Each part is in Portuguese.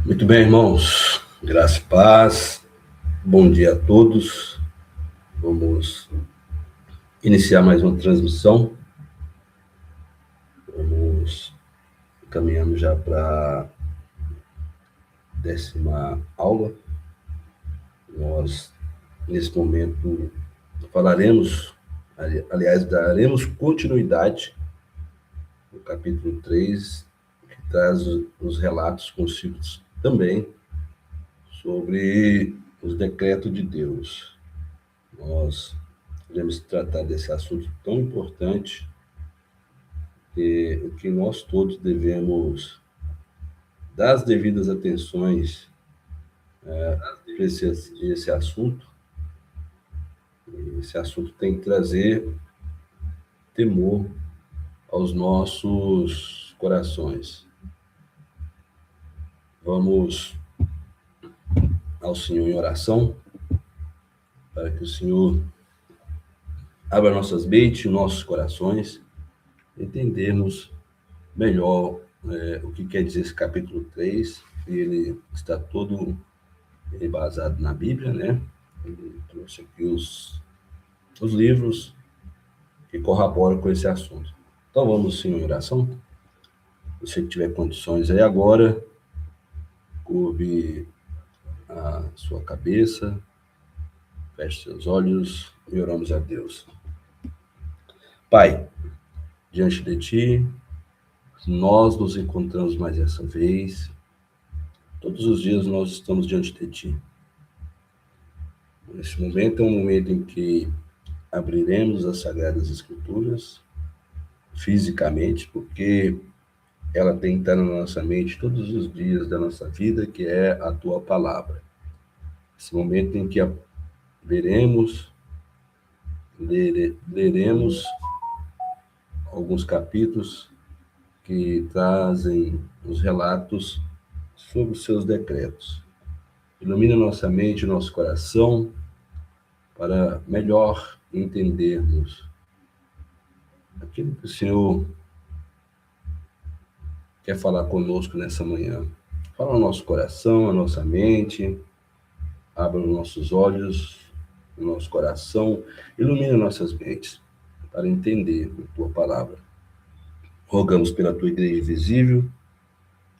Muito bem, irmãos. Graça e paz. Bom dia a todos. Vamos iniciar mais uma transmissão. Vamos caminhando já para a 10ª aula. Nós, nesse momento, falaremos, aliás, daremos continuidade no capítulo 3, que traz os relatos consigo também sobre os decretos de Deus. Nós iremos tratar desse assunto tão importante que nós todos devemos dar as devidas atenções para esse assunto. Esse assunto tem que trazer temor aos nossos corações. Vamos ao Senhor em oração, para que o Senhor abra nossas mentes, nossos corações, entendermos melhor o que quer dizer esse capítulo 3. Ele está todo embasado na Bíblia, né? Ele trouxe aqui os livros que corroboram com esse assunto. Então vamos, Senhor, em oração. Se você tiver condições aí agora, curve a sua cabeça, feche seus olhos e oramos a Deus. Pai, diante de Ti, nós nos encontramos mais essa vez. Todos os dias nós estamos diante de Ti. Nesse momento é um momento em que abriremos as Sagradas Escrituras fisicamente, porque ela tem que estar na nossa mente todos os dias da nossa vida, que é a tua palavra. Esse momento em que veremos, leremos alguns capítulos que trazem os relatos sobre os seus decretos. Ilumina nossa mente, nosso coração, para melhor entendermos aquilo que o Senhor quer falar conosco nessa manhã. Fala ao nosso coração, a nossa mente, abra os nossos olhos, o nosso coração, ilumina nossas mentes para entender a tua palavra. Rogamos pela tua igreja visível,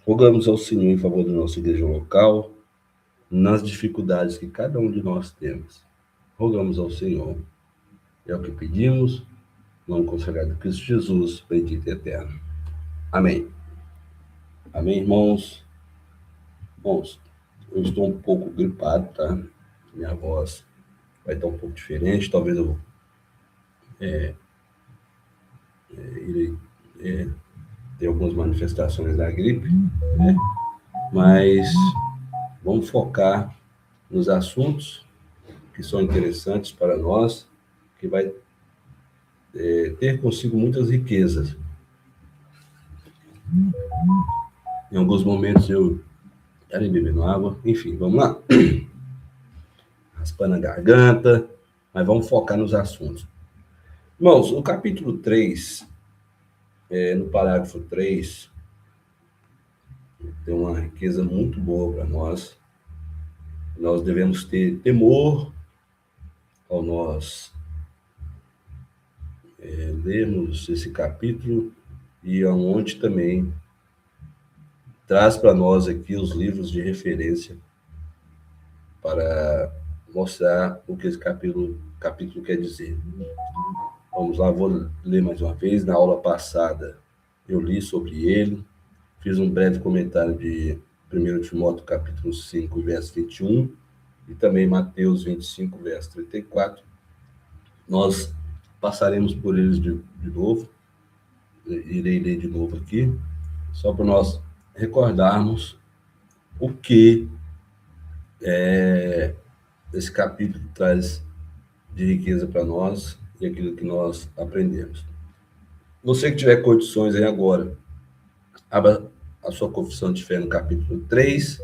rogamos ao Senhor em favor da nossa igreja local, nas dificuldades que cada um de nós temos. Rogamos ao Senhor. É o que pedimos, no nome consagrado de Cristo Jesus, bendito e eterno. Amém. Amém, irmãos? Irmãos, eu estou um pouco gripado, tá? Minha voz vai estar um pouco diferente, talvez eu irei ter algumas manifestações da gripe, né? Mas vamos focar nos assuntos que são interessantes para nós, que vai ter consigo muitas riquezas. Em alguns momentos eu estarei bebendo água, enfim, vamos lá. Raspando a garganta, mas vamos focar nos assuntos. Irmãos, no capítulo 3, no parágrafo 3, tem uma riqueza muito boa para nós. Nós devemos ter temor ao nós lermos esse capítulo e aonde também traz para nós aqui os livros de referência para mostrar o que esse capítulo quer dizer. Vamos lá, vou ler mais uma vez. Na aula passada eu li sobre ele, fiz um breve comentário de 1 Timóteo capítulo 5, verso 21, e também Mateus 25, verso 34. Nós passaremos por eles de novo, irei ler de novo aqui, só para nós recordarmos o que esse capítulo traz de riqueza para nós e aquilo que nós aprendemos. Você que tiver condições aí agora, abra a sua confissão de fé no capítulo 3,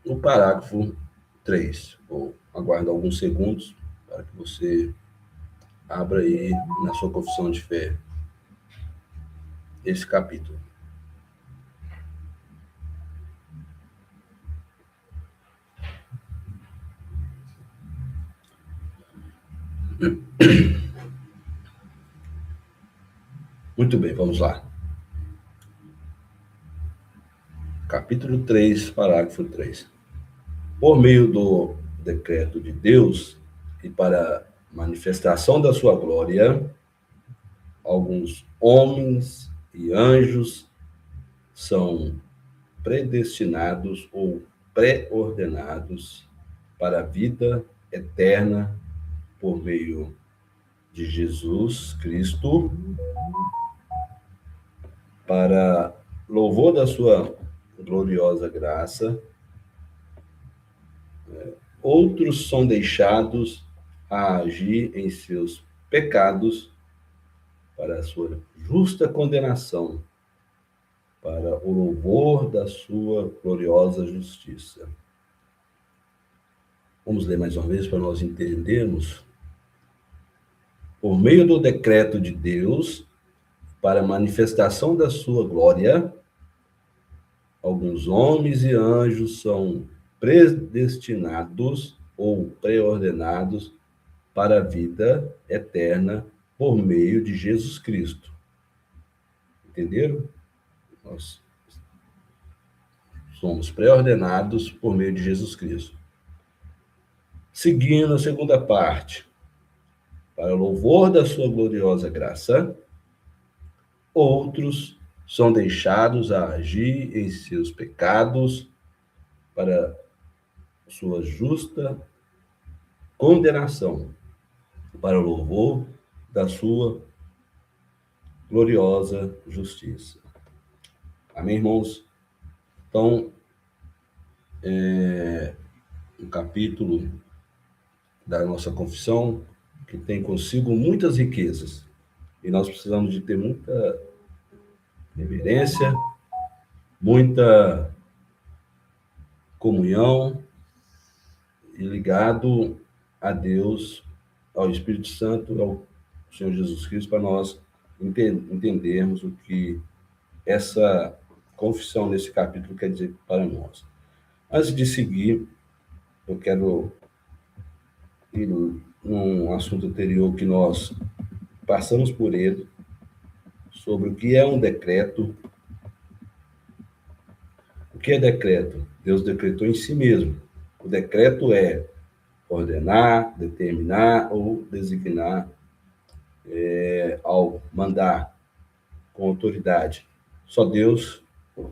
no parágrafo 3. Vou aguardar alguns segundos para que você abra aí na sua confissão de fé esse capítulo. Muito bem, vamos lá. Capítulo 3, parágrafo 3. Por meio do decreto de Deus e para manifestação da sua glória, alguns homens e anjos são predestinados ou pré-ordenados para a vida eterna por meio de Jesus Cristo, para louvor da sua gloriosa graça. Outros são deixados a agir em seus pecados para a sua justa condenação, para o louvor da sua gloriosa justiça. Vamos ler mais uma vez para nós entendermos. Por meio do decreto de Deus, para a manifestação da sua glória, alguns homens e anjos são predestinados ou pré-ordenados para a vida eterna por meio de Jesus Cristo. Entenderam? Nós somos pré-ordenados por meio de Jesus Cristo. Seguindo a segunda parte, para louvor da sua gloriosa graça, outros são deixados a agir em seus pecados para sua justa condenação, para o louvor da sua gloriosa justiça. Amém, irmãos? Então, um capítulo da nossa confissão que tem consigo muitas riquezas. E nós precisamos de ter muita reverência, muita comunhão e ligado a Deus, ao Espírito Santo, ao Senhor Jesus Cristo, para nós entendermos o que essa confissão nesse capítulo quer dizer para nós. Antes de seguir, eu quero ir num assunto anterior que nós passamos por ele, sobre o que é um decreto. O que é decreto? Deus decretou em si mesmo. O decreto é ordenar, determinar ou designar ao mandar com autoridade. Só Deus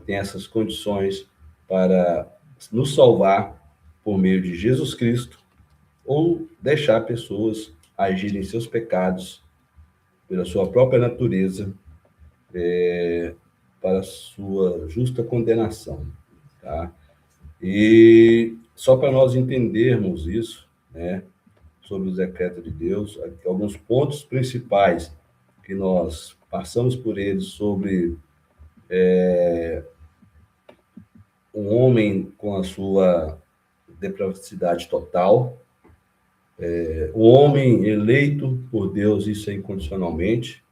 tem essas condições para nos salvar por meio de Jesus Cristo ou deixar pessoas agirem seus pecados pela sua própria natureza para a sua justa condenação. Tá? E só para nós entendermos isso, né, sobre os decretos de Deus, alguns pontos principais que nós passamos por eles sobre um homem com a sua depravacidade total, o homem eleito por Deus, isso é incondicionalmente,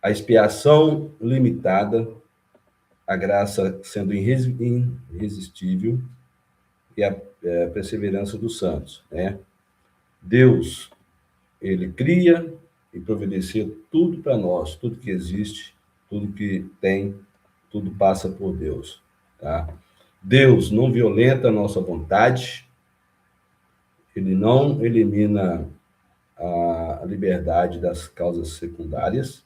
a expiação limitada, a graça sendo irresistível e a perseverança dos santos, né? Deus, ele cria e providencia tudo para nós, tudo que existe, tudo que tem, tudo passa por Deus, tá? Deus não violenta a nossa vontade, ele não elimina a liberdade das causas secundárias,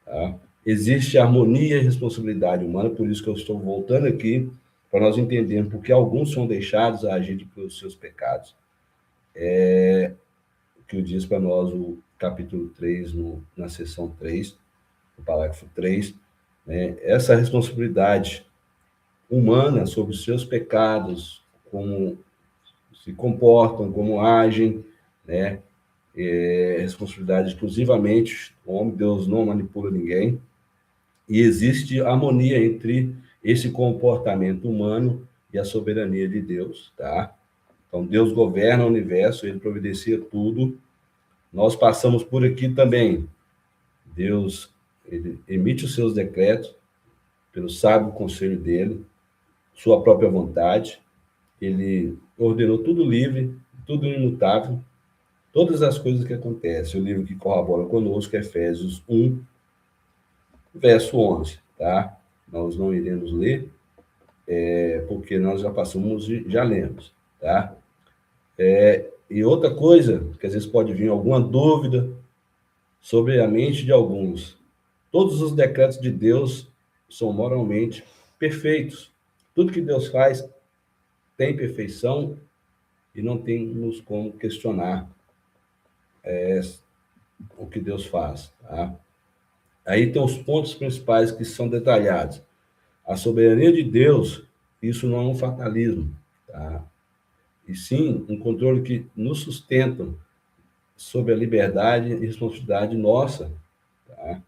tá? Existe harmonia e responsabilidade humana, por isso que eu estou voltando aqui, para nós entendermos porque alguns são deixados a agir pelos seus pecados. Que diz para nós o capítulo 3, na seção 3, no parágrafo 3, né? Essa responsabilidade humana sobre os seus pecados, como se comportam, como agem, né? Responsabilidade exclusivamente do homem, Deus não manipula ninguém, e existe harmonia entre esse comportamento humano e a soberania de Deus, tá? Então, Deus governa o universo, ele providencia tudo. Nós passamos por aqui também. Deus, ele emite os seus decretos pelo sábio conselho dele, sua própria vontade. Ele ordenou tudo livre, tudo imutável, todas as coisas que acontecem. O livro que corrobora conosco é Efésios 1, verso 11, tá? Nós não iremos ler, porque nós já passamos e já lemos, tá? E outra coisa, que às vezes pode vir alguma dúvida sobre a mente de alguns. Todos os decretos de Deus são moralmente perfeitos. Tudo que Deus faz tem perfeição e não temos como questionar o que Deus faz, tá? Aí tem os pontos principais que são detalhados. A soberania de Deus, isso não é um fatalismo, tá? E sim um controle que nos sustenta sobre a liberdade e responsabilidade nossa, tá?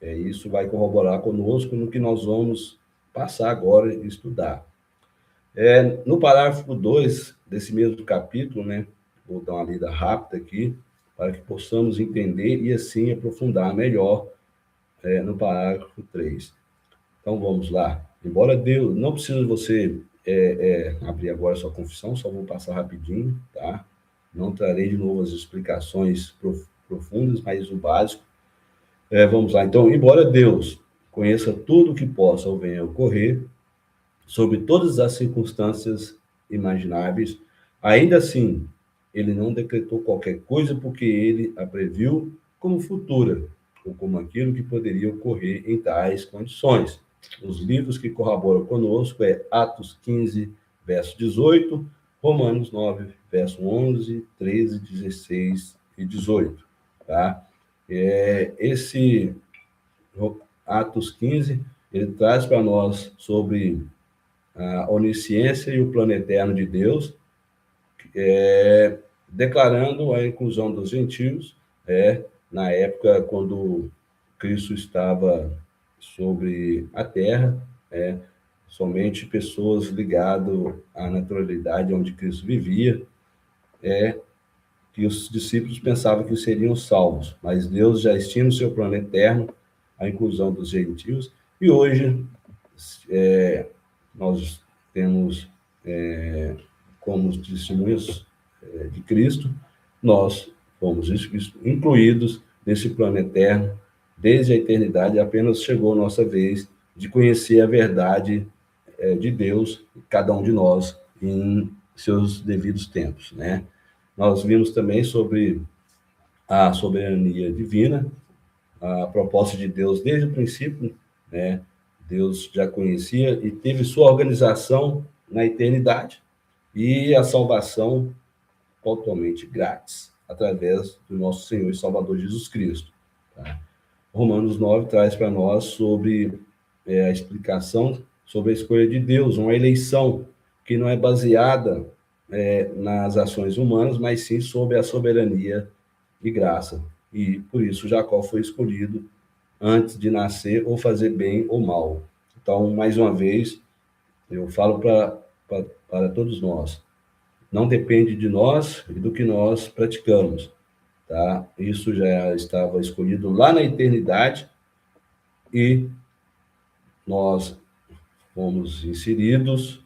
Isso vai corroborar conosco no que nós vamos passar agora e estudar. No parágrafo 2 desse mesmo capítulo, né, vou dar uma lida rápida aqui, para que possamos entender e assim aprofundar melhor no parágrafo 3. Então, vamos lá. Embora Deus, não precisa você abrir agora a sua confissão, só vou passar rapidinho, tá? Não trarei de novo as explicações profundas, mas o básico. Vamos lá. Então, embora Deus conheça tudo o que possa ou venha a ocorrer, sobre todas as circunstâncias imagináveis, ainda assim, ele não decretou qualquer coisa porque ele a previu como futura, ou como aquilo que poderia ocorrer em tais condições. Os livros que corroboram conosco Atos 15, verso 18, Romanos 9, verso 11, 13, 16 e 18. Tá? Esse Atos 15, ele traz para nós sobre a onisciência e o plano eterno de Deus, declarando a inclusão dos gentios, na época quando Cristo estava sobre a terra, somente pessoas ligadas à naturalidade onde Cristo vivia, que os discípulos pensavam que seriam salvos, mas Deus já tinha no seu plano eterno a inclusão dos gentios, e hoje nós temos como testemunhas de Cristo, nós fomos incluídos nesse plano eterno desde a eternidade, apenas chegou a nossa vez de conhecer a verdade de Deus, cada um de nós, em seus devidos tempos, né? Nós vimos também sobre a soberania divina, a proposta de Deus desde o princípio, né? Deus já conhecia e teve sua organização na eternidade e a salvação totalmente grátis, através do nosso Senhor e Salvador Jesus Cristo. Tá? Romanos 9 traz para nós sobre a explicação sobre a escolha de Deus, uma eleição que não é baseada nas ações humanas, mas sim sobre a soberania e graça. E por isso Jacó foi escolhido antes de nascer ou fazer bem ou mal. Então, mais uma vez, eu falo para todos nós, não depende de nós e do que nós praticamos, tá? Isso já estava escolhido lá na eternidade e nós fomos inseridos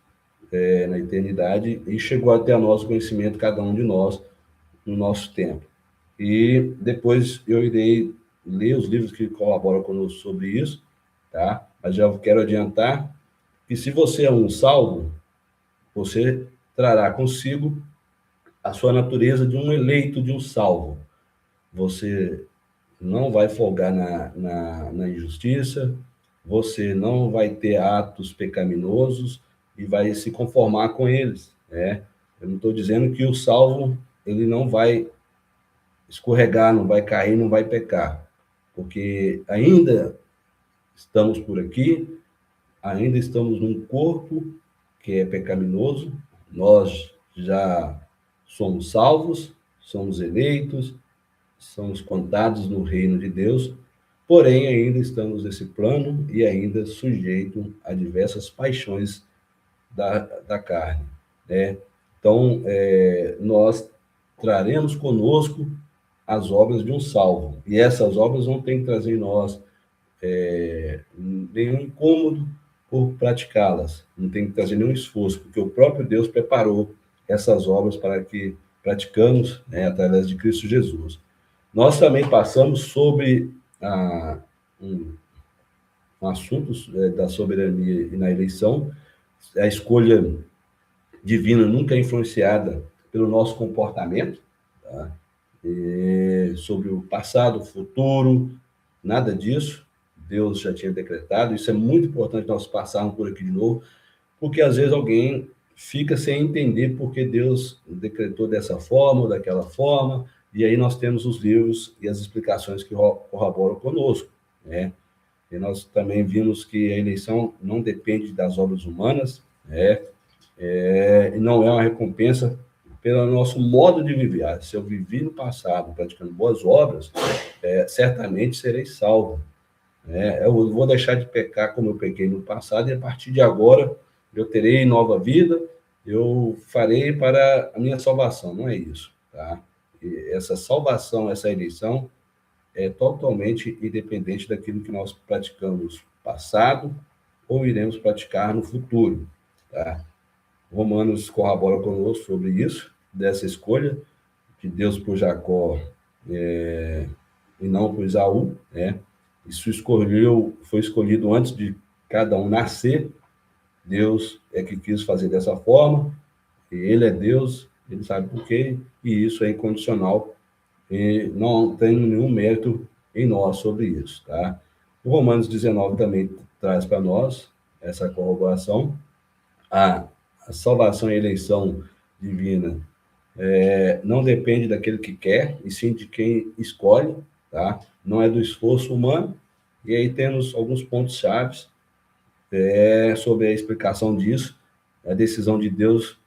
na eternidade e chegou até a nosso conhecimento, cada um de nós, no nosso tempo. E depois eu irei ler os livros que colaboram conosco sobre isso, tá? Mas já quero adiantar que se você é um salvo, você trará consigo a sua natureza de um eleito, de um salvo. Você não vai folgar na injustiça, você não vai ter atos pecaminosos e vai se conformar com eles, né? Eu não estou dizendo que o salvo ele não vai escorregar, não vai cair, não vai pecar, porque ainda estamos por aqui, ainda estamos num corpo que é pecaminoso, nós já somos salvos, somos eleitos, somos contados no reino de Deus, porém ainda estamos nesse plano e ainda sujeito a diversas paixões da carne, né? Então, nós traremos conosco as obras de um salvo, e essas obras não tem que trazer em nós nenhum incômodo por praticá-las, não tem que trazer nenhum esforço, porque o próprio Deus preparou essas obras para que praticamos, né, através de Cristo Jesus. Nós também passamos sobre um assunto da soberania e na eleição, a escolha divina nunca é influenciada pelo nosso comportamento, tá? Sobre o passado, o futuro, nada disso. Deus já tinha decretado. Isso é muito importante nós passarmos por aqui de novo, porque às vezes alguém fica sem entender porque Deus decretou dessa forma ou daquela forma, e aí nós temos os livros e as explicações que corroboram conosco, né? E nós também vimos que a eleição não depende das obras humanas, e não é uma recompensa pelo nosso modo de viver. Se eu vivi no passado praticando boas obras, certamente serei salvo. Eu vou deixar de pecar como eu pequei no passado, e a partir de agora eu terei nova vida, eu farei para a minha salvação. Não é isso, tá? E essa salvação, essa eleição, é totalmente independente daquilo que nós praticamos no passado ou iremos praticar no futuro, tá? Romanos corrobora conosco sobre isso, dessa escolha de Deus por Jacó e não por Esaú, né? Isso foi escolhido antes de cada um nascer. Deus é que quis fazer dessa forma, e ele é Deus, ele sabe por quê, e isso é incondicional, e não tem nenhum mérito em nós sobre isso, tá? O Romanos 19 também traz para nós essa corroboração, a salvação e eleição divina não depende daquele que quer, e sim de quem escolhe, tá? Não é do esforço humano, E aí temos alguns pontos-chave sobre a explicação disso. A decisão de Deus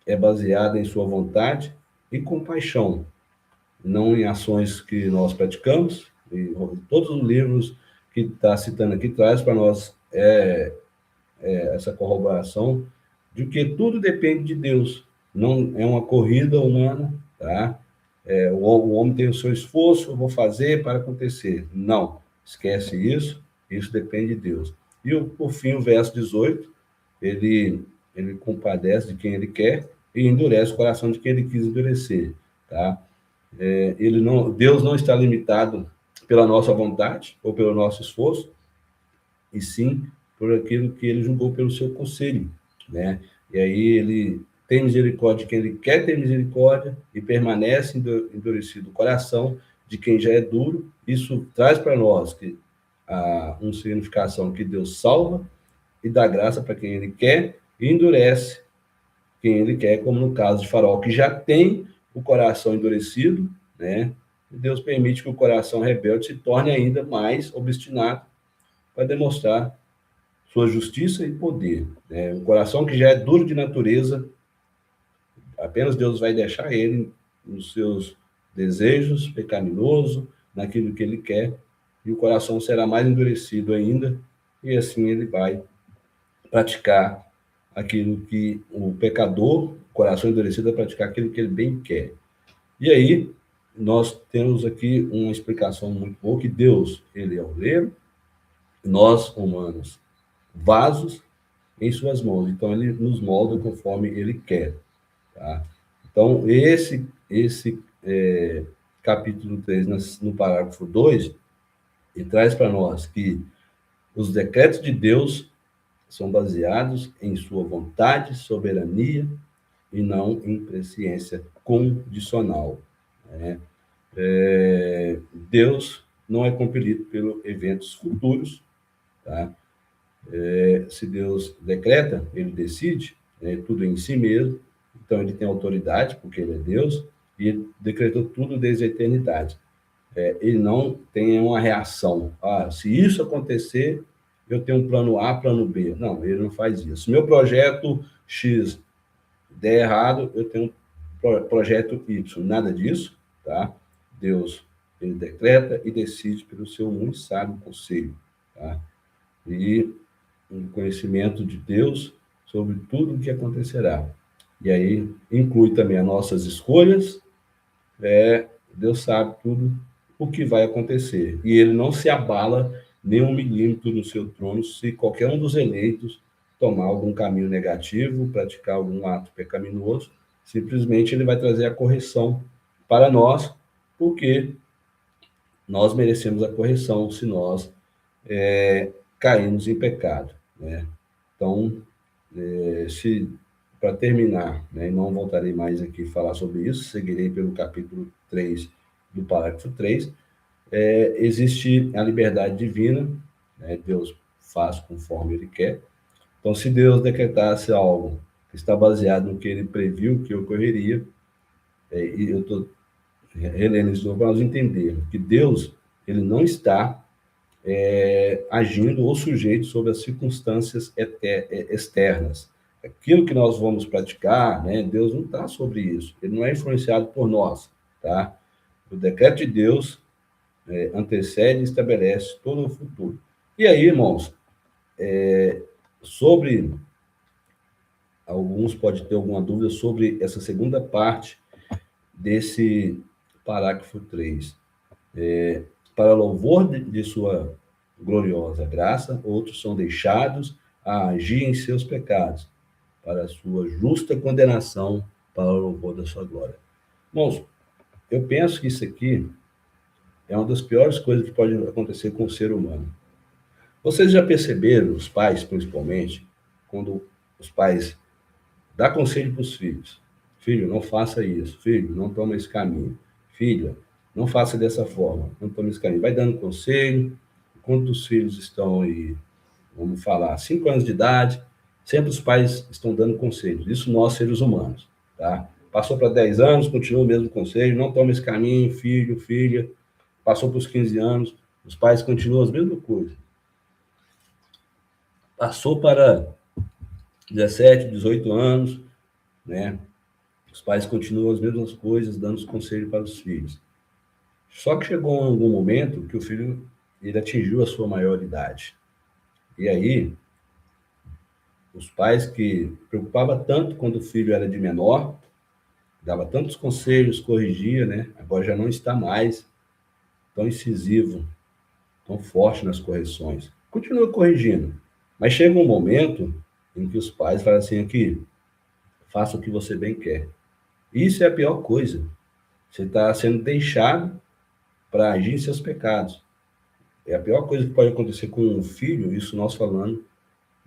é baseada em sua vontade e compaixão, não em ações que nós praticamos. E todos os livros que está citando aqui traz para nós essa corroboração de que tudo depende de Deus. Não é uma corrida humana, tá? O homem tem o seu esforço, eu vou fazer para acontecer. Não, esquece isso, isso depende de Deus. E, por fim, o verso 18, ele compadece de quem ele quer e endurece o coração de quem ele quis endurecer, tá? Deus não está limitado pela nossa vontade ou pelo nosso esforço, e sim por aquilo que ele julgou pelo seu conselho, né? E aí ele tem misericórdia de quem ele quer ter misericórdia e permanece endurecido o coração de quem já é duro. Isso traz para nós uma significação que Deus salva e dá graça para quem ele quer e endurece quem ele quer, como no caso de Faraó, que já tem o coração endurecido, né? Deus permite que o coração rebelde se torne ainda mais obstinado para demonstrar sua justiça e poder, né? Um coração que já é duro de natureza, apenas Deus vai deixar ele nos seus desejos pecaminoso, naquilo que ele quer, e o coração será mais endurecido ainda, e assim ele vai praticar aquilo que o pecador, o coração endurecido, vai praticar aquilo que ele bem quer. E aí, nós temos aqui uma explicação muito boa, que Deus, ele é o oleiro, nós, humanos, vasos em suas mãos. Então, ele nos molda conforme ele quer. Tá? Então, esse capítulo 3, no parágrafo 2, ele traz para nós que os decretos de Deus são baseados em sua vontade, soberania, e não em presciência condicional, né? Deus não é compelido pelos eventos futuros, tá? Se Deus decreta, ele decide, tudo em si mesmo, então ele tem autoridade, porque ele é Deus, e ele decretou tudo desde a eternidade. Ele não tem uma reação. Se isso acontecer, eu tenho um plano A, plano B. Não, ele não faz isso. Se meu projeto X der errado, eu tenho um projeto Y. Nada disso, tá? Deus, ele decreta e decide pelo seu muito sábio conselho, tá? E um conhecimento de Deus sobre tudo o que acontecerá. E aí inclui também as nossas escolhas. Deus sabe tudo o que vai acontecer. E ele não se abala nem um milímetro no seu trono se qualquer um dos eleitos tomar algum caminho negativo, praticar algum ato pecaminoso. Simplesmente ele vai trazer a correção para nós, porque nós merecemos a correção se nós caímos em pecado, né? Então, para terminar, né, e não voltarei mais aqui a falar sobre isso, seguirei pelo capítulo 3 do parágrafo 3, existe a liberdade divina, né? Deus faz conforme ele quer. Então, se Deus decretasse algo que está baseado no que ele previu que ocorreria, e eu estou relendo isso para nós entender que Deus, ele não está agindo ou sujeito sobre as circunstâncias externas. Aquilo que nós vamos praticar, né, Deus não está sobre isso. Ele não é influenciado por nós, tá? O decreto de Deus antecede e estabelece todo o futuro. E aí, irmãos, sobre alguns podem ter alguma dúvida sobre essa segunda parte desse parágrafo 3. Para louvor de sua gloriosa graça, outros são deixados a agir em seus pecados, para a sua justa condenação, para o louvor da sua glória. Irmãos, eu penso que isso aqui é uma das piores coisas que pode acontecer com o ser humano. Vocês já perceberam, os pais principalmente, quando os pais dão conselho para os filhos: filho, não faça isso, filho, não toma esse caminho, filha, não faça dessa forma, não tome esse caminho. Vai dando conselho. Quando os filhos estão aí, vamos falar, 5 anos de idade, sempre os pais estão dando conselhos. Isso nós, seres humanos, tá? Passou para 10 anos, continua o mesmo conselho: não tome esse caminho, filho, filha. Passou para os 15 anos, Os pais continuam as mesmas coisas. Passou para 17, 18 anos, né? Os pais continuam as mesmas coisas, dando os conselhos para os filhos. Só que chegou algum momento que o filho ele atingiu a sua maioridade. E aí, os pais que preocupavam tanto quando o filho era de menor, dava tantos conselhos, corrigia, né? Agora já não está mais tão incisivo, tão forte nas correções. Continua corrigindo, mas chega um momento em que os pais falam assim aqui, faça o que você bem quer. Isso é a pior coisa. Você está sendo deixado para agir em seus pecados. É a pior coisa que pode acontecer com um filho, isso nós falando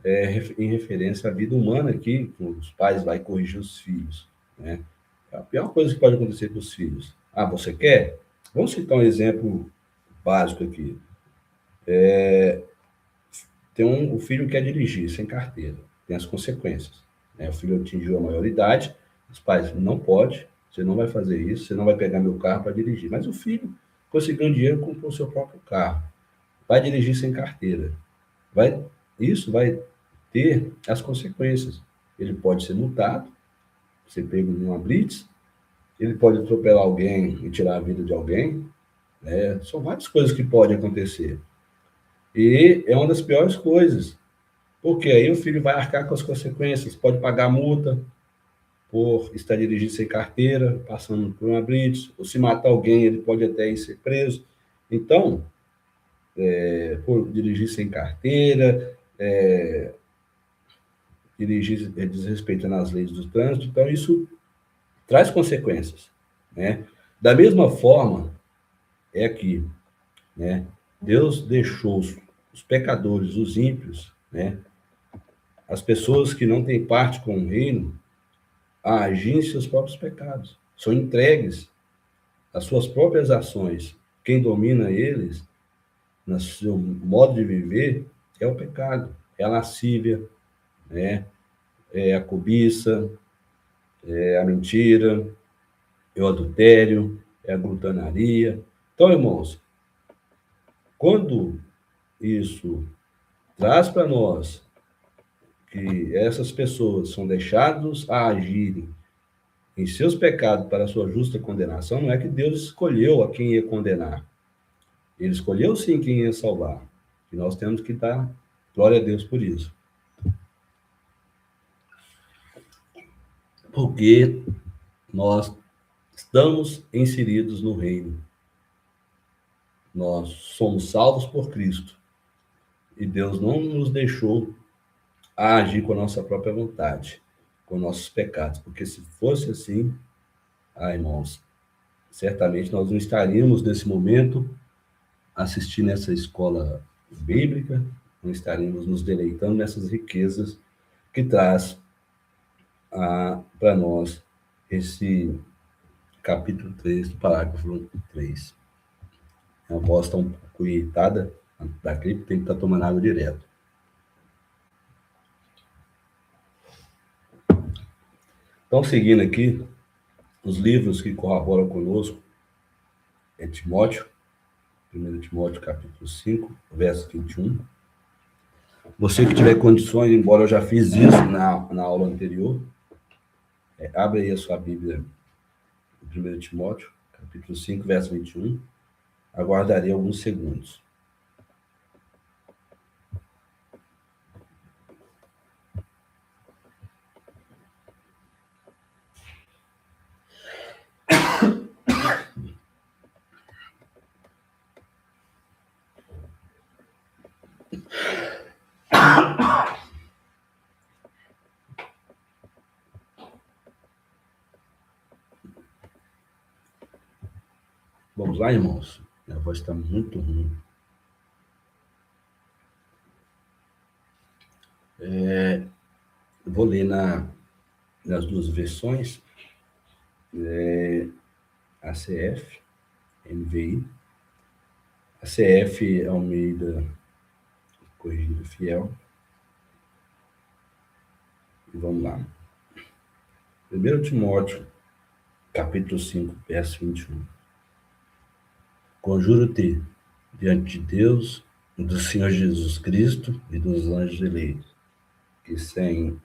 em referência à vida humana aqui, que os pais vai corrigir os filhos, né? É a pior coisa que pode acontecer com os filhos. Ah, você quer? Vamos citar um exemplo básico aqui. O filho quer dirigir sem carteira, tem as consequências, né? O filho atingiu a maioridade, os pais não pode, você não vai fazer isso, você não vai pegar meu carro para dirigir. Mas o filho conseguiu um dinheiro, comprou o seu próprio carro, vai dirigir sem carteira. Vai, isso vai ter as consequências. Ele pode ser multado, ser pego numa blitz, ele pode atropelar alguém e tirar a vida de alguém, né? São várias coisas que podem acontecer. E é uma das piores coisas, porque aí o filho vai arcar com as consequências, pode pagar multa por estar dirigindo sem carteira, passando por uma blitz, ou se matar alguém, ele pode até ir ser preso. Então, por dirigir sem carteira, dirigir desrespeitando as leis do trânsito, então isso traz consequências, né? Da mesma forma, é aqui, né? Deus deixou os pecadores, os ímpios, né? As pessoas que não têm parte com o reino, a agir em seus próprios pecados. São entregues às suas próprias ações. Quem domina eles, no seu modo de viver, é o pecado, é a lascívia, né? É a cobiça, é a mentira, é o adultério, é a glutonaria. Então, irmãos, quando isso traz para nós que essas pessoas são deixadas a agirem em seus pecados para a sua justa condenação, não é que Deus escolheu a quem ia condenar. Ele escolheu sim quem ia salvar. E nós temos que dar glória a Deus por isso. Porque nós estamos inseridos no reino. Nós somos salvos por Cristo. E Deus não nos deixou agir com a nossa própria vontade, com nossos pecados. Porque se fosse assim, irmãos, certamente nós não estaríamos nesse momento assistindo essa escola bíblica, não estaríamos nos deleitando nessas riquezas que traz para nós esse capítulo 3 do parágrafo 3. A voz está um pouco irritada daqui, porque tem que estar tomando água direto. Então, seguindo aqui, os livros que corroboram conosco é Timóteo, 1 Timóteo capítulo 5, verso 21. Você que tiver condições, embora eu já fiz isso na aula anterior, abre aí a sua Bíblia, 1 Timóteo, capítulo 5, verso 21. Aguardarei alguns segundos. Vamos lá, irmãos? Minha voz está muito ruim. Vou ler nas duas versões, ACF, NVI. ACF Almeida Corrigida Fiel. E vamos lá. 1 Timóteo, capítulo 5, verso 21. Conjuro-te, diante de Deus, do Senhor Jesus Cristo e dos anjos eleitos, que sem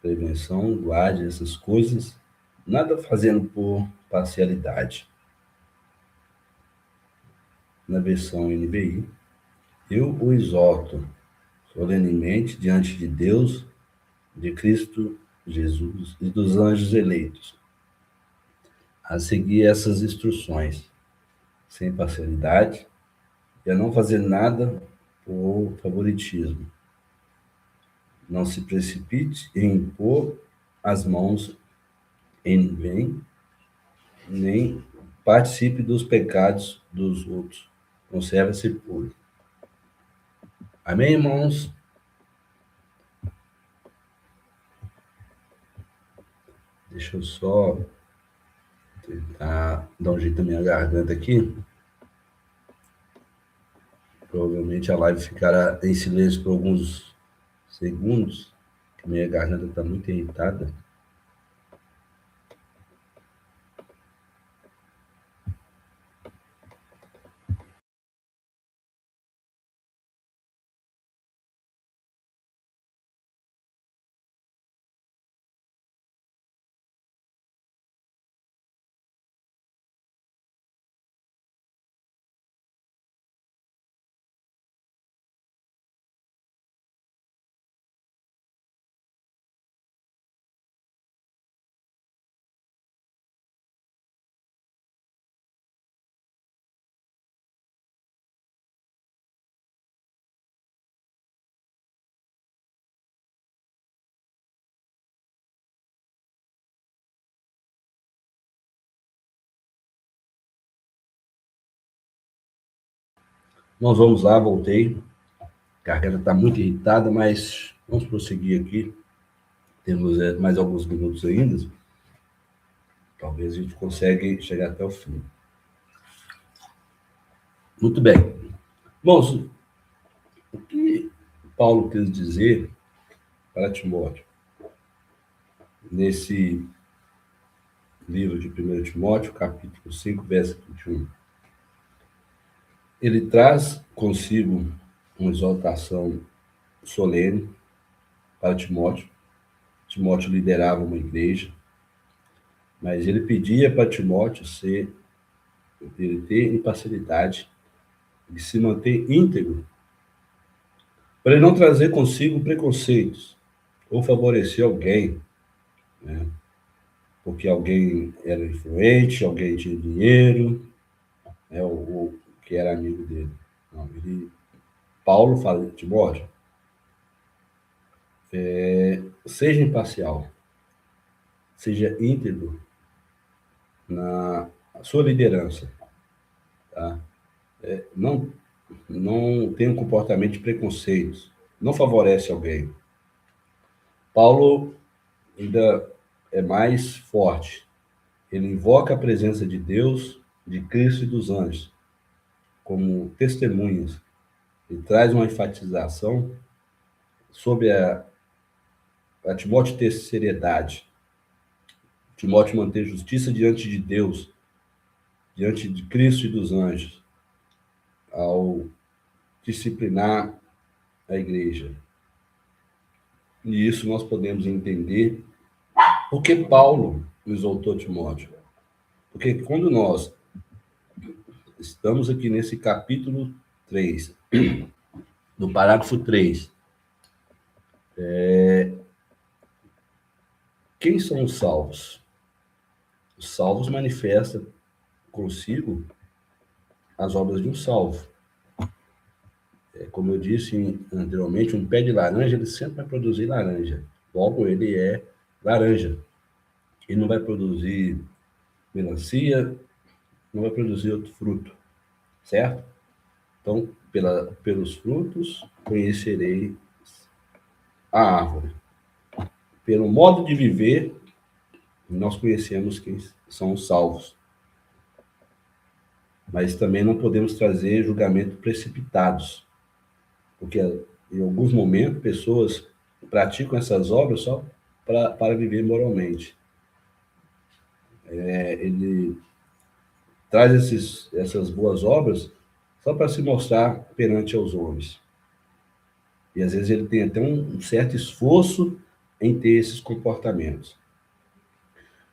prevenção guarde essas coisas, nada fazendo por parcialidade. Na versão NVI, eu o exorto solenemente diante de Deus, de Cristo Jesus e dos anjos eleitos, a seguir essas instruções, sem parcialidade, e a não fazer nada por favoritismo. Não se precipite em impor as mãos em ninguém, nem participe dos pecados dos outros. Conserve-se puro. Amém, irmãos? Deixa eu só tentar dar um jeito na minha garganta aqui. Provavelmente a live ficará em silêncio por alguns segundos, que minha garganta está muito irritada. Nós vamos lá, voltei. A garganta está muito irritada, mas vamos prosseguir aqui. Temos mais alguns minutos ainda. Talvez a gente consiga chegar até o fim. Muito bem. Irmãos, o que Paulo quis dizer para Timóteo nesse livro de 1 Timóteo, capítulo 5, verso 21? Ele traz consigo uma exortação solene para Timóteo. Timóteo liderava uma igreja, mas ele pedia para Timóteo ele ter imparcialidade e se manter íntegro, para ele não trazer consigo preconceitos ou favorecer alguém, né? Porque alguém era influente, alguém tinha dinheiro, né? Ou que era amigo dele. Não, Paulo fala, Timóteo, seja imparcial, seja íntegro na sua liderança, tá? Não tenha um comportamento de preconceitos, não favorece alguém. Paulo ainda é mais forte. Ele invoca a presença de Deus, de Cristo e dos anjos como testemunhas. Ele traz uma enfatização sobre a Timóteo ter seriedade, Timóteo manter justiça diante de Deus, diante de Cristo e dos anjos, ao disciplinar a igreja. E isso nós podemos entender porque Paulo exortou Timóteo. Porque quando nós estamos aqui nesse capítulo 3, no parágrafo 3, quem são os salvos? Os salvos manifestam consigo as obras de um salvo. Como eu disse anteriormente, um pé de laranja, ele sempre vai produzir laranja. Logo, ele é laranja. Ele não vai produzir melancia, não vai produzir outro fruto, certo? Então, pelos frutos, conhecerei a árvore. Pelo modo de viver, nós conhecemos quem são os salvos. Mas também não podemos trazer julgamento precipitados, porque em alguns momentos pessoas praticam essas obras só para viver moralmente. Ele traz essas boas obras só para se mostrar perante aos homens. E às vezes ele tem até um certo esforço em ter esses comportamentos.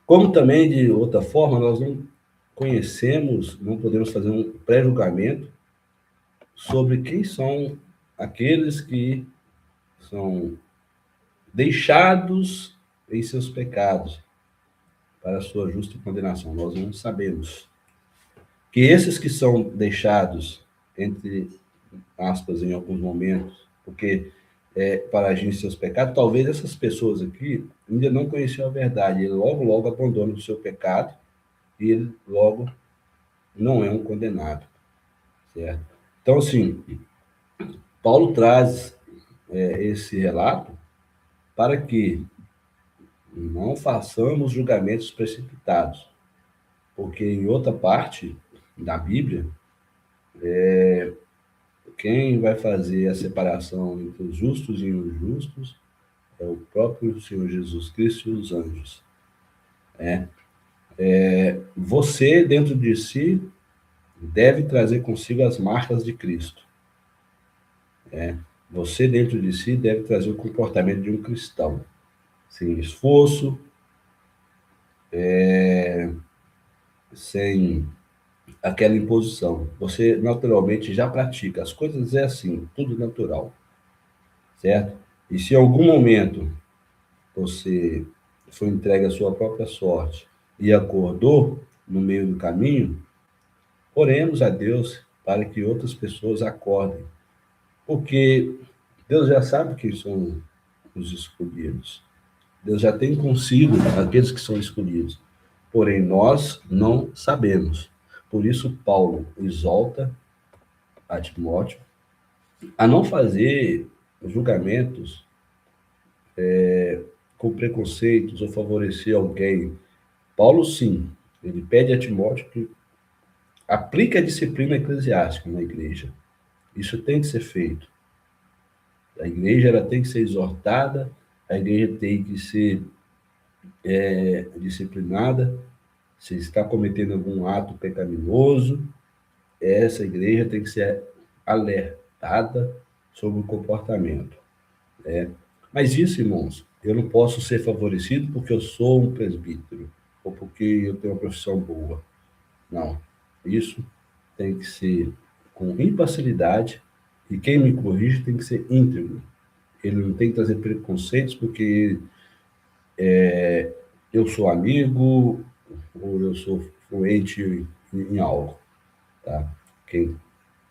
Como também, de outra forma, nós não conhecemos, não podemos fazer um pré-julgamento sobre quem são aqueles que são deixados em seus pecados para a sua justa condenação. Nós não sabemos. Que esses que são deixados, entre aspas, em alguns momentos, porque para agir em seus pecados, talvez essas pessoas aqui ainda não conheciam a verdade. Ele logo abandona o seu pecado e ele logo não é um condenado, certo? Então, assim, Paulo traz esse relato para que não façamos julgamentos precipitados, porque em outra parte da Bíblia, quem vai fazer a separação entre os justos e os injustos é o próprio Senhor Jesus Cristo e os anjos. Você, dentro de si, deve trazer consigo as marcas de Cristo. Você, dentro de si, deve trazer o comportamento de um cristão, sem esforço, sem aquela imposição. Você, naturalmente, já pratica. As coisas é assim, tudo natural, certo? E se em algum momento você foi entregue à sua própria sorte e acordou no meio do caminho, oremos a Deus para que outras pessoas acordem, porque Deus já sabe quem são os escolhidos. Deus já tem consigo aqueles que são escolhidos. Porém, nós não sabemos. Por isso, Paulo exalta a Timóteo a não fazer julgamentos com preconceitos ou favorecer alguém. Paulo, sim, ele pede a Timóteo que aplique a disciplina eclesiástica na igreja. Isso tem que ser feito. A igreja ela tem que ser exortada, a igreja tem que ser disciplinada. Se está cometendo algum ato pecaminoso, essa igreja tem que ser alertada sobre o comportamento. Mas isso, irmãos, eu não posso ser favorecido porque eu sou um presbítero ou porque eu tenho uma profissão boa. Não. Isso tem que ser com imparcialidade e quem me corrige tem que ser íntegro. Ele não tem que trazer preconceitos porque eu sou amigo ou eu sou fluente em algo. Tá? Quem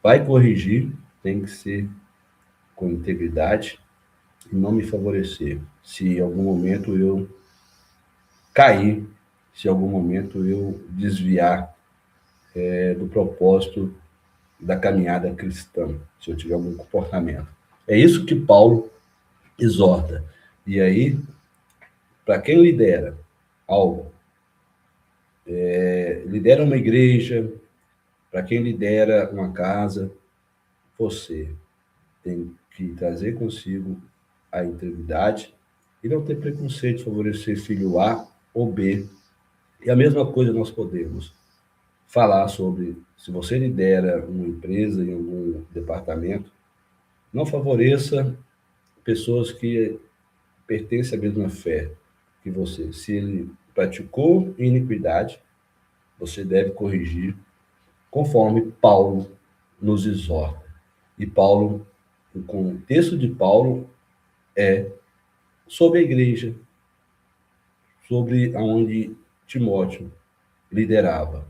vai corrigir tem que ser com integridade e não me favorecer. Se em algum momento eu cair, se em algum momento eu desviar do propósito da caminhada cristã, se eu tiver algum comportamento. É isso que Paulo exorta. E aí, para quem lidera algo, lidera uma igreja, para quem lidera uma casa, você tem que trazer consigo a integridade e não ter preconceito, favorecer filho A ou B. E a mesma coisa nós podemos falar sobre, se você lidera uma empresa em algum departamento, não favoreça pessoas que pertencem à mesma fé que você. Se ele praticou iniquidade, você deve corrigir conforme Paulo nos exorta. E Paulo, o contexto de Paulo é sobre a igreja, sobre aonde Timóteo liderava.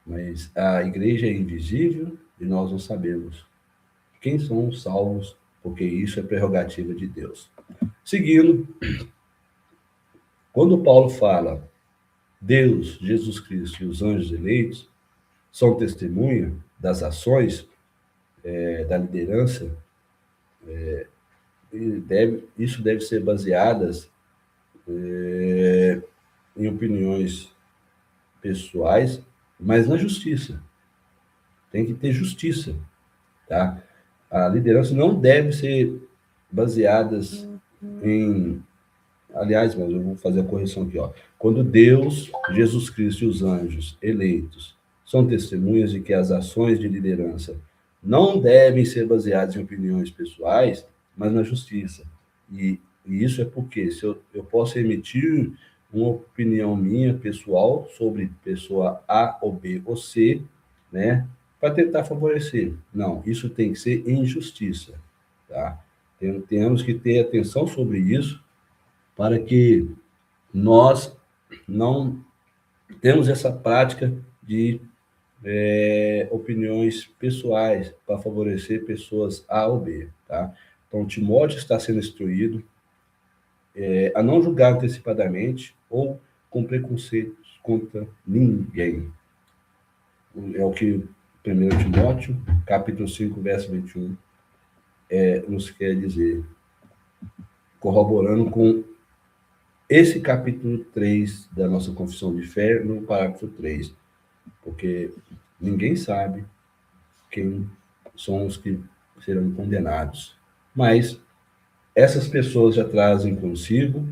Mas a igreja é invisível e nós não sabemos quem são os salvos, porque isso é prerrogativa de Deus. Seguindo, quando Paulo fala Deus, Jesus Cristo e os anjos eleitos são testemunha das ações da liderança, isso deve ser baseadas em opiniões pessoais, mas na justiça. Tem que ter justiça, tá? A liderança não deve ser baseada em... Aliás, mas eu vou fazer a correção aqui, ó. Quando Deus, Jesus Cristo e os anjos eleitos são testemunhas de que as ações de liderança não devem ser baseados em opiniões pessoais, mas na justiça. E isso é porque se eu posso emitir uma opinião minha pessoal sobre pessoa A ou B ou C, né, para tentar favorecer. Não, isso tem que ser em justiça, tá? Temos que ter atenção sobre isso para que nós não temos essa prática de opiniões pessoais para favorecer pessoas A ou B, tá? Então, Timóteo está sendo instruído a não julgar antecipadamente ou com preconceitos contra ninguém. É o que 1 Timóteo, capítulo 5, verso 21, nos quer dizer, corroborando com esse capítulo 3 da nossa confissão de fé, no parágrafo 3, porque ninguém sabe quem são os que serão condenados. Mas essas pessoas já trazem consigo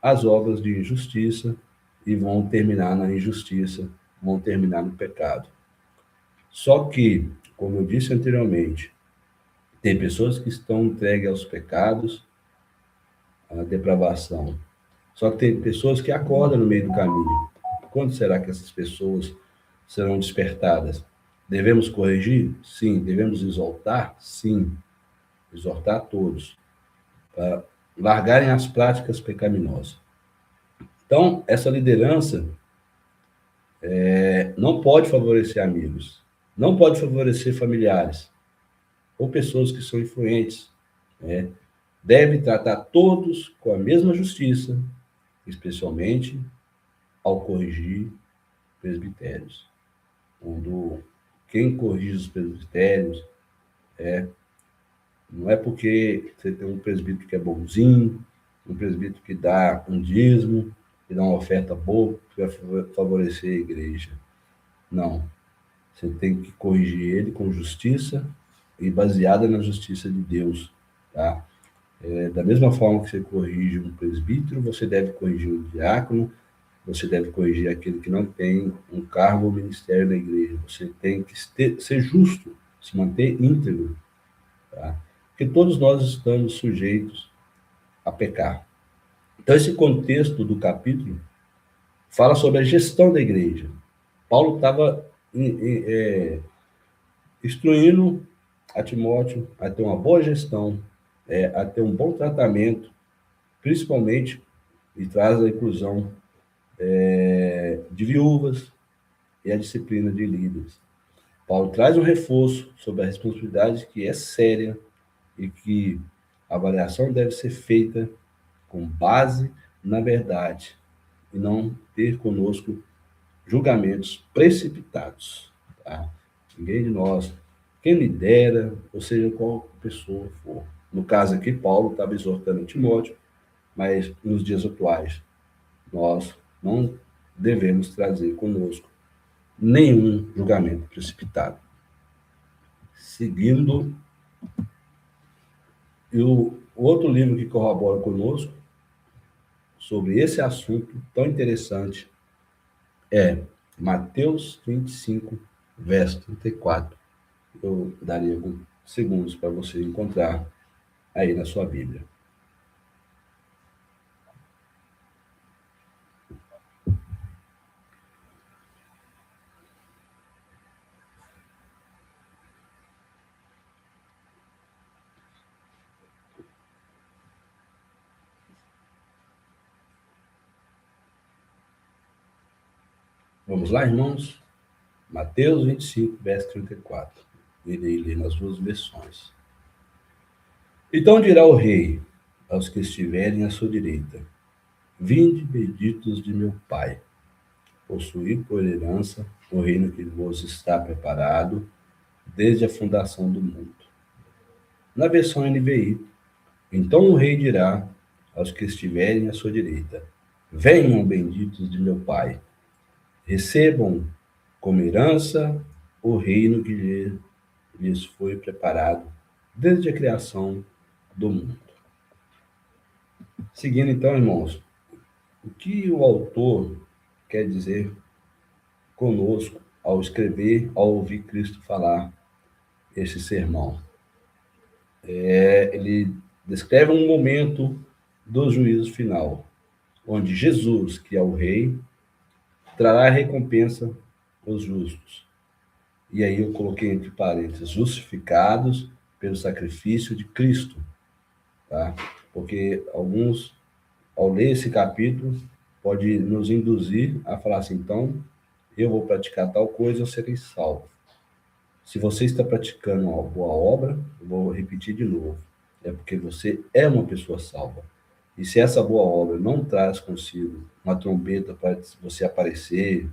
as obras de injustiça e vão terminar na injustiça, vão terminar no pecado. Só que, como eu disse anteriormente, tem pessoas que estão entregues aos pecados, à depravação. Só que tem pessoas que acordam no meio do caminho. Quando será que essas pessoas serão despertadas? Devemos corrigir? Sim. Devemos exortar? Sim. Exortar a todos para largarem as práticas pecaminosas. Então, essa liderança não pode favorecer amigos, não pode favorecer familiares ou pessoas que são influentes, né? Deve tratar todos com a mesma justiça, especialmente ao corrigir presbitérios. Quando quem corrige os presbitérios não é porque você tem um presbítero que é bonzinho, um presbítero que dá um dízimo, que dá uma oferta boa, que vai favorecer a igreja. Não. Você tem que corrigir ele com justiça e baseada na justiça de Deus, tá? Da mesma forma que você corrige um presbítero, você deve corrigir um diácono, você deve corrigir aquele que não tem um cargo ou ministério na igreja. Você tem que ser justo, se manter íntegro, tá? Porque todos nós estamos sujeitos a pecar. Então, esse contexto do capítulo fala sobre a gestão da igreja. Paulo estava instruindo a Timóteo a ter uma boa gestão, a ter um bom tratamento, principalmente, e traz a inclusão de viúvas e a disciplina de líderes. Paulo traz um reforço sobre a responsabilidade que é séria e que a avaliação deve ser feita com base na verdade e não ter conosco julgamentos precipitados. Tá? Ninguém de nós, quem lidera, ou seja, qual pessoa for. No caso aqui, Paulo estava exortando Timóteo, mas nos dias atuais, nós não devemos trazer conosco nenhum julgamento precipitado. Seguindo, e o outro livro que corrobora conosco sobre esse assunto tão interessante é Mateus 25, verso 34. Eu daria alguns segundos para você encontrar aí na sua Bíblia. Vamos lá, irmãos? Mateus 25, verso 34. Irei ler nas duas versões. Então dirá o rei aos que estiverem à sua direita: Vinde, benditos de meu Pai, possuí por herança o reino que vos está preparado desde a fundação do mundo. Na versão NVI, então o rei dirá aos que estiverem à sua direita: Venham, benditos de meu Pai, recebam como herança o reino que lhes foi preparado desde a criação do mundo. Seguindo então, irmãos, o que o autor quer dizer conosco ao escrever, ao ouvir Cristo falar esse sermão? Ele descreve um momento do juízo final, onde Jesus, que é o rei, trará recompensa aos justos. E aí eu coloquei entre parênteses, justificados pelo sacrifício de Cristo, tá? Porque alguns, ao ler esse capítulo, pode nos induzir a falar assim, então, eu vou praticar tal coisa, eu serei salvo. Se você está praticando uma boa obra, eu vou repetir de novo, é porque você é uma pessoa salva. E se essa boa obra não traz consigo uma trombeta para você aparecer,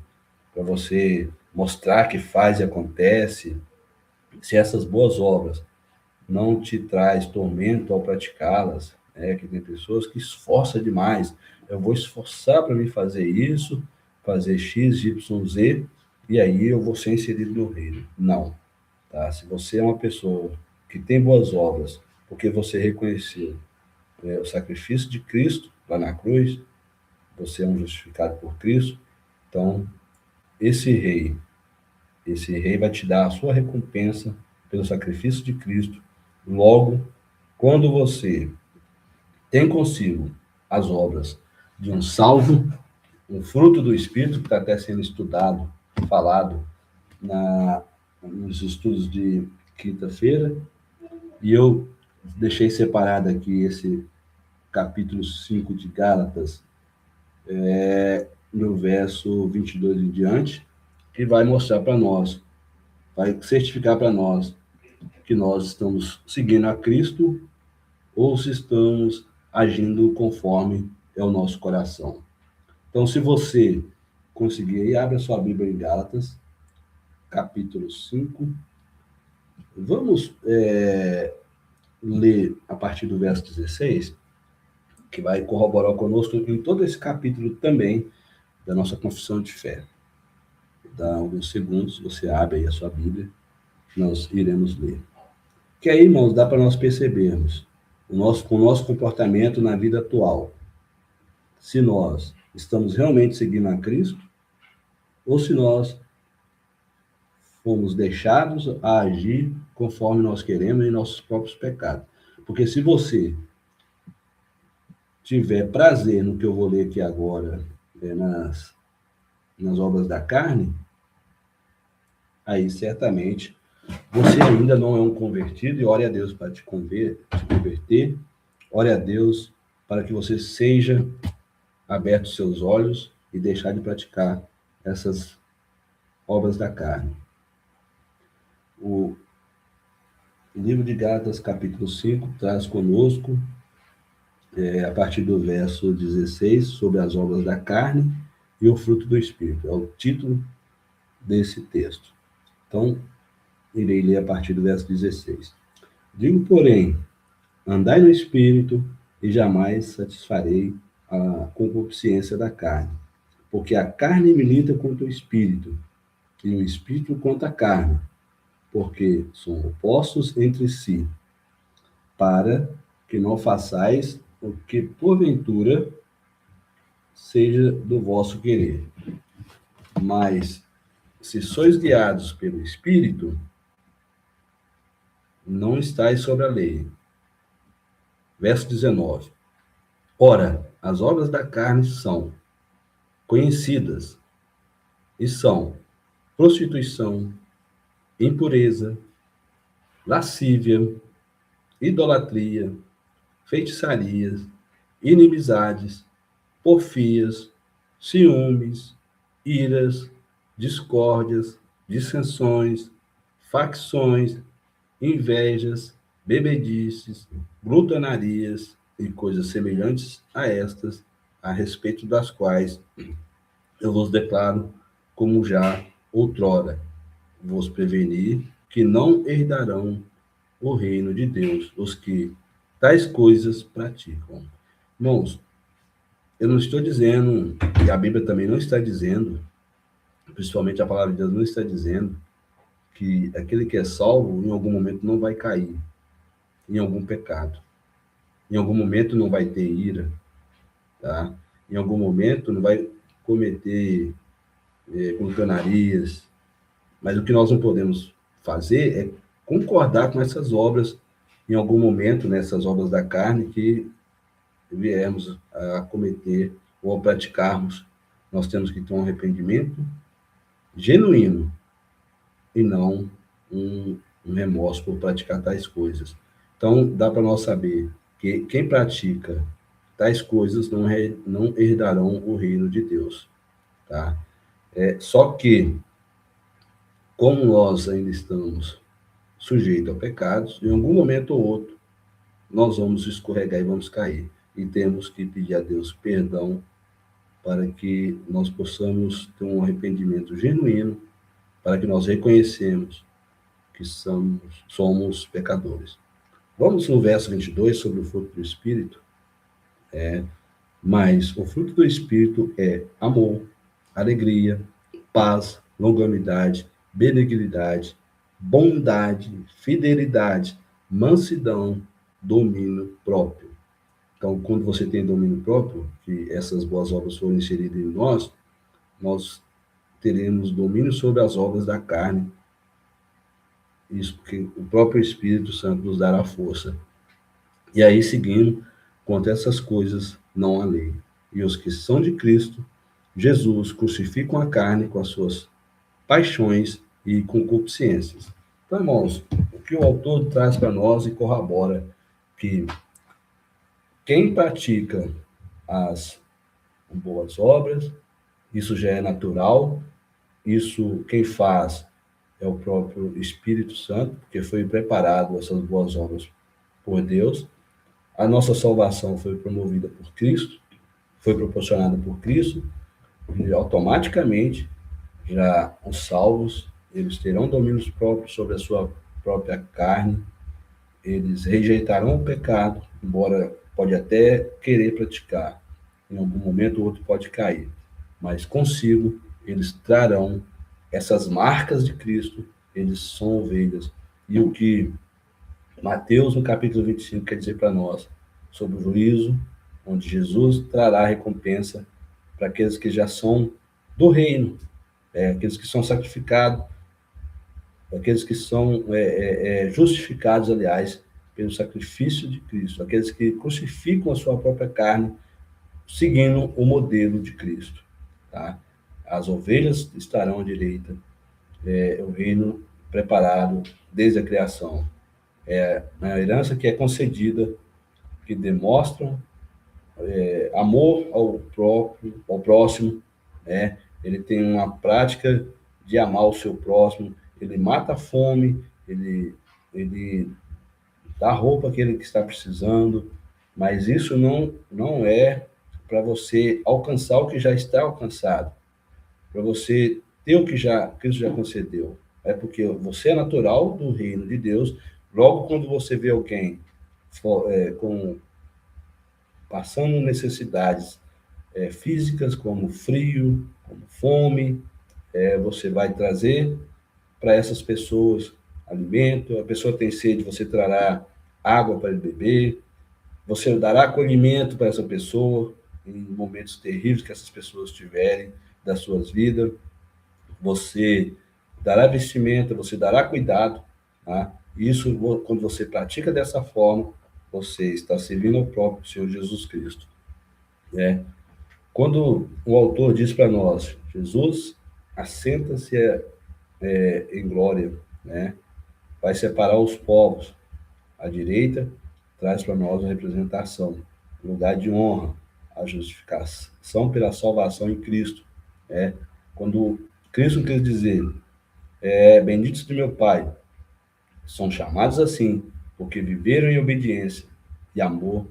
para você mostrar que faz e acontece, se essas boas obras não te traz tormento ao praticá-las, que tem pessoas que esforçam demais, eu vou esforçar para me fazer isso, fazer X, Y, Z, e aí eu vou ser inserido no reino. Não. Tá? Se você é uma pessoa que tem boas obras, porque você reconheceu o sacrifício de Cristo lá na cruz, você é um justificado por Cristo, então esse rei, esse rei vai te dar a sua recompensa pelo sacrifício de Cristo. Logo, quando você tem consigo as obras de um salvo, um fruto do Espírito, que está até sendo estudado, falado nos estudos de quinta-feira, e eu deixei separado aqui esse capítulo 5 de Gálatas, no verso 22 em diante, que vai mostrar para nós, vai certificar para nós que nós estamos seguindo a Cristo ou se estamos agindo conforme é o nosso coração. Então, se você conseguir aí, abre a sua Bíblia em Gálatas, capítulo 5. Vamos ler a partir do verso 16, que vai corroborar conosco em todo esse capítulo também da nossa confissão de fé. Dá alguns segundos, você abre aí a sua Bíblia, nós iremos ler. Que aí, irmãos, dá para nós percebermos com o nosso comportamento na vida atual, se nós estamos realmente seguindo a Cristo ou se nós fomos deixados a agir conforme nós queremos em nossos próprios pecados. Porque se você tiver prazer no que eu vou ler aqui agora, nas obras da carne, aí certamente você ainda não é um convertido, e ore a Deus para te converter, ore a Deus para que você seja aberto os seus olhos e deixar de praticar essas obras da carne. O livro de Gálatas, capítulo 5, traz conosco, a partir do verso 16, sobre as obras da carne e o fruto do Espírito. É o título desse texto. Então, irei ler a partir do verso 16. Digo, porém, andai no Espírito e jamais satisfarei a concupiscência da carne. Porque a carne milita contra o Espírito, e o Espírito contra a carne, porque são opostos entre si, para que não façais o que porventura seja do vosso querer. Mas, se sois guiados pelo Espírito, não estáis sobre a lei. Verso 19. Ora, as obras da carne são conhecidas e são prostituição, impureza, lascívia, idolatria, feitiçarias, inimizades, porfias, ciúmes, iras, discórdias, dissensões, facções, invejas, bebedices, glutonarias e coisas semelhantes a estas, a respeito das quais eu vos declaro, como já outrora vos preveni, que não herdarão o reino de Deus os que tais coisas praticam. Irmãos, eu não estou dizendo, e a Bíblia também não está dizendo, principalmente a palavra de Deus não está dizendo, que aquele que é salvo, em algum momento, não vai cair em algum pecado. Em algum momento não vai ter ira, tá? Em algum momento não vai cometer glutonarias. Mas o que nós não podemos fazer é concordar com essas obras em algum momento, nessas obras da carne que viermos a cometer ou a praticarmos. Nós temos que ter um arrependimento genuíno e não um remorso por praticar tais coisas. Então, dá para nós saber que quem pratica tais coisas não herdarão o reino de Deus. Tá? Só que, como nós ainda estamos sujeitos a pecados, em algum momento ou outro, nós vamos escorregar e vamos cair. E temos que pedir a Deus perdão para que nós possamos ter um arrependimento genuíno, para que nós reconhecemos que somos pecadores. Vamos no verso 22 sobre o fruto do Espírito. Mas o fruto do Espírito é amor, alegria, paz, longanimidade, benignidade, bondade, fidelidade, mansidão, domínio próprio. Então, quando você tem domínio próprio, que essas boas obras foram inseridas em nós teremos domínio sobre as obras da carne. Isso porque o próprio Espírito Santo nos dará força. E aí, seguindo, contra essas coisas não há lei. E os que são de Cristo, Jesus, crucificam a carne com as suas paixões e concupiscências. Então, irmãos, o que o autor traz para nós e corrobora que quem pratica as boas obras, isso já é natural, isso quem faz é o próprio Espírito Santo, porque foi preparado essas boas obras por Deus. A nossa salvação foi promovida por Cristo, foi proporcionada por Cristo, e automaticamente já os salvos, eles terão domínios próprios sobre a sua própria carne, eles rejeitarão o pecado, embora pode até querer praticar, em algum momento ou outro pode cair, mas consigo eles trarão essas marcas de Cristo, eles são ovelhas. E o que Mateus, no capítulo 25, quer dizer para nós sobre o juízo, onde Jesus trará recompensa para aqueles que já são do reino, aqueles que são sacrificados, aqueles que são justificados, aliás, pelo sacrifício de Cristo, aqueles que crucificam a sua própria carne, seguindo o modelo de Cristo. Tá? As ovelhas estarão à direita, o reino preparado desde a criação. A herança que é concedida, que demonstram amor ao próximo, né? Ele tem uma prática de amar o seu próximo, ele mata a fome, ele dá roupa àquele que está precisando, mas isso não é para você alcançar o que já está alcançado, para você ter o que Cristo já concedeu. É porque você é natural do reino de Deus. Logo, quando você vê alguém passando necessidades físicas, como frio, como fome, você vai trazer para essas pessoas alimento, a pessoa tem sede, você trará água para ele beber, você dará acolhimento para essa pessoa em momentos terríveis que essas pessoas tiverem das suas vidas, você dará vestimenta, você dará cuidado, tá? Isso, quando você pratica dessa forma, você está servindo ao próprio Senhor Jesus Cristo. Quando o autor diz para nós, Jesus assenta-se em glória, né? Vai separar os povos. À direita traz para nós a representação, lugar de honra, a justificação pela salvação em Cristo. Quando Cristo quer dizer, benditos de meu Pai, são chamados assim, porque viveram em obediência e amor,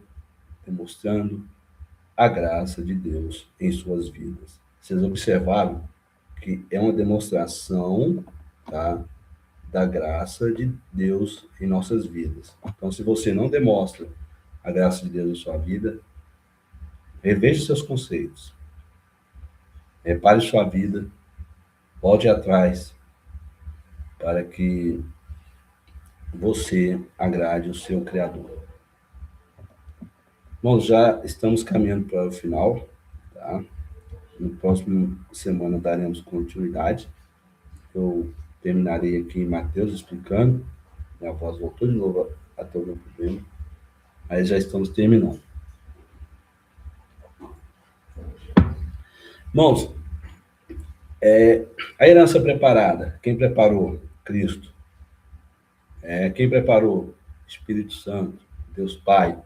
demonstrando a graça de Deus em suas vidas. Vocês observaram que é uma demonstração, tá, da graça de Deus em nossas vidas. Então, se você não demonstra a graça de Deus em sua vida, reveja seus conceitos, repare sua vida, volte atrás, para que você agrade o seu Criador. Nós já estamos caminhando para o final, tá? No próximo semana daremos continuidade. Eu terminarei aqui em Mateus explicando Minha voz voltou de novo até o meu problema, mas já estamos terminando. Irmãos, a herança preparada, quem preparou? Cristo. Quem preparou? Espírito Santo, Deus Pai.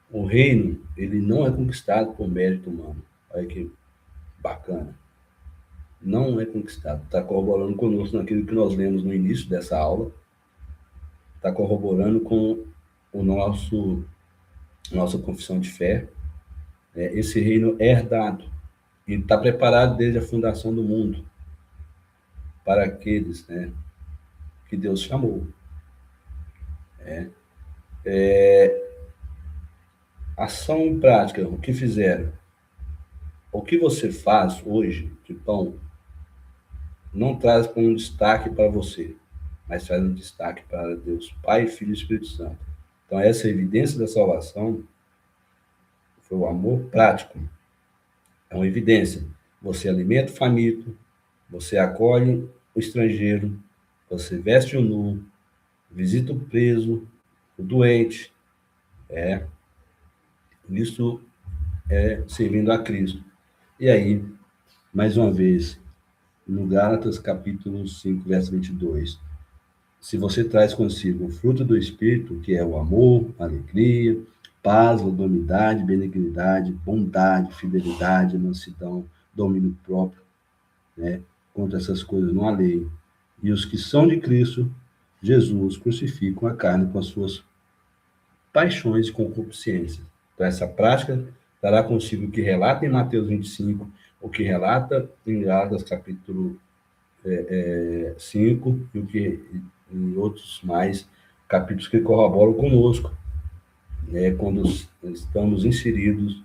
O reino, ele não é conquistado por mérito humano. Olha que bacana. Não é conquistado. Está corroborando conosco naquilo que nós lemos no início dessa aula. Está corroborando com o nossa confissão de fé. Esse reino é herdado e está preparado desde a fundação do mundo para aqueles, que Deus chamou. Ação e prática, o que fizeram? O que você faz hoje de pão não traz um destaque para você, mas traz um destaque para Deus, Pai, Filho e Espírito Santo. Então, essa evidência da salvação foi o amor prático. É uma evidência. Você alimenta o faminto, você acolhe o estrangeiro, você veste o nu, visita o preso, o doente. Isso é servindo a Cristo. E aí, mais uma vez, no Gálatas capítulo 5, verso 22, se você traz consigo o fruto do Espírito, que é o amor, a alegria, paz, longanimidade, benignidade, bondade, fidelidade, mansidão, domínio próprio, contra essas coisas não há lei. E os que são de Cristo, Jesus, crucificam a carne com as suas paixões e concupiscências. Então, essa prática dará consigo o que relata em Mateus 25, o que relata em Gálatas capítulo 5, e o que em outros mais capítulos que corroboram conosco, quando estamos inseridos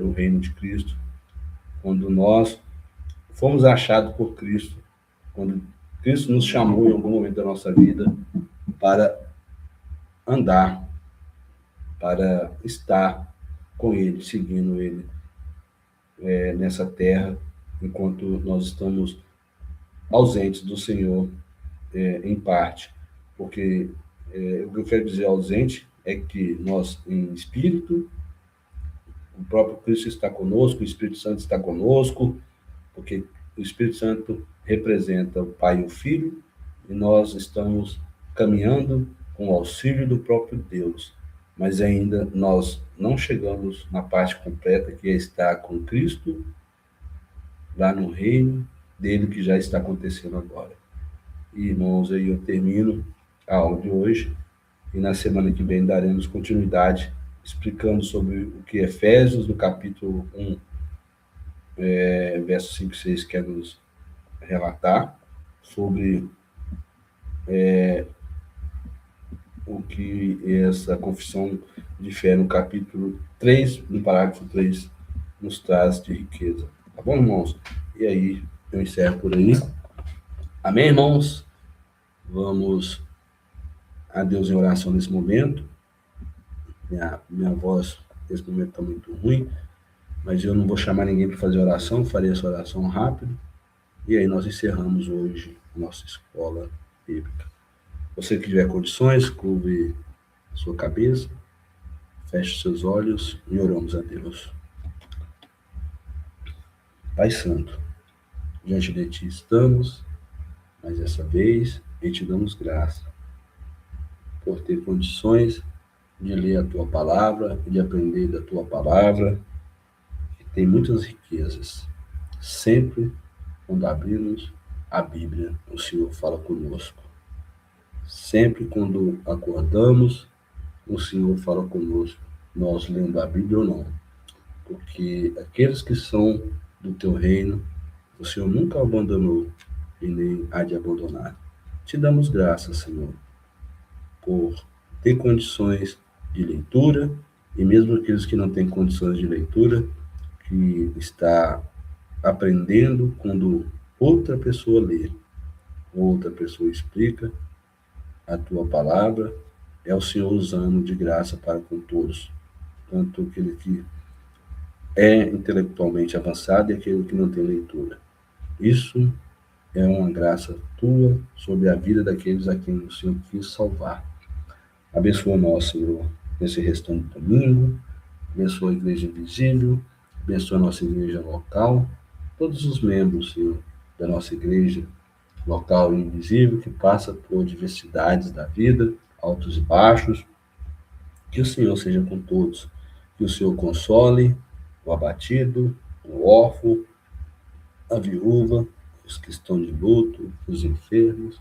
no reino de Cristo, quando nós fomos achados por Cristo, quando Cristo nos chamou em algum momento da nossa vida para andar, para estar com Ele, seguindo Ele nessa terra, enquanto nós estamos ausentes do Senhor, em parte, porque o que eu quero dizer ausente é que nós, em espírito, o próprio Cristo está conosco, o Espírito Santo está conosco, porque o Espírito Santo representa o Pai e o Filho, e nós estamos caminhando com o auxílio do próprio Deus, mas ainda nós não chegamos na parte completa, que é estar com Cristo, lá no reino dele, que já está acontecendo agora. E, irmãos, aí eu termino a aula de hoje, e na semana que vem daremos continuidade, explicando sobre o que Efésios, no capítulo 1, verso 5 e 6, quer nos relatar, sobre o que essa confissão de fé no capítulo 3, no parágrafo 3, nos traz de riqueza. Tá bom, irmãos? E aí, eu encerro por aí. Amém, irmãos? Vamos a Deus em oração nesse momento. Minha voz nesse momento está muito ruim, mas eu não vou chamar ninguém para fazer oração, farei essa oração rápido. E aí nós encerramos hoje a nossa escola bíblica. Você que tiver condições, curve sua cabeça, feche seus olhos e oramos a Deus. Pai Santo, diante de Ti estamos, mas dessa vez e te damos graça por ter condições de ler a Tua Palavra e de aprender da Tua Palavra, que tem muitas riquezas. Sempre quando abrimos a Bíblia, o Senhor fala conosco. Sempre quando acordamos, o Senhor fala conosco, nós lendo a Bíblia ou não. Porque aqueles que são do Teu reino, o Senhor nunca abandonou e nem há de abandonar. Te damos graças, Senhor, por ter condições de leitura, e mesmo aqueles que não têm condições de leitura, que está aprendendo quando outra pessoa lê, outra pessoa explica a Tua palavra, é o Senhor usando de graça para com todos, tanto aquele que é intelectualmente avançado e aquele que não tem leitura. Isso é uma graça tua sobre a vida daqueles a quem o Senhor quis salvar. Abençoa nós, Senhor, nesse restante de domingo. Abençoa a Igreja Invisível. Abençoa a nossa igreja local. Todos os membros, Senhor, da nossa igreja local e invisível, que passa por diversidades da vida, altos e baixos. Que o Senhor seja com todos. Que o Senhor console o abatido, o órfão, a viúva, os que estão de luto, os enfermos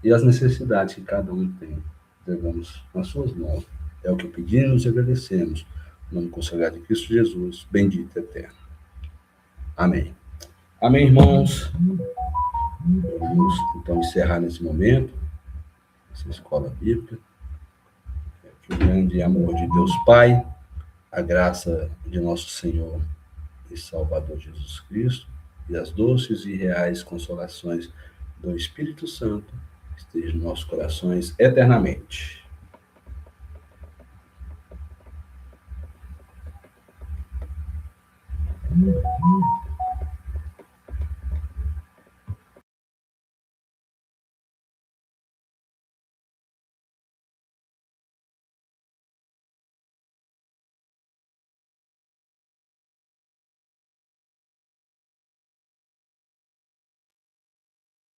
e as necessidades que cada um tem. Entregamos nas suas mãos. É o que pedimos e agradecemos. No nome consagrado de Cristo Jesus, bendito e eterno. Amém. Amém, irmãos. Vamos então encerrar nesse momento essa escola bíblica. Que o grande amor de Deus Pai, a graça de nosso Senhor e Salvador Jesus Cristo e as doces e reais consolações do Espírito Santo estejam em nossos corações eternamente.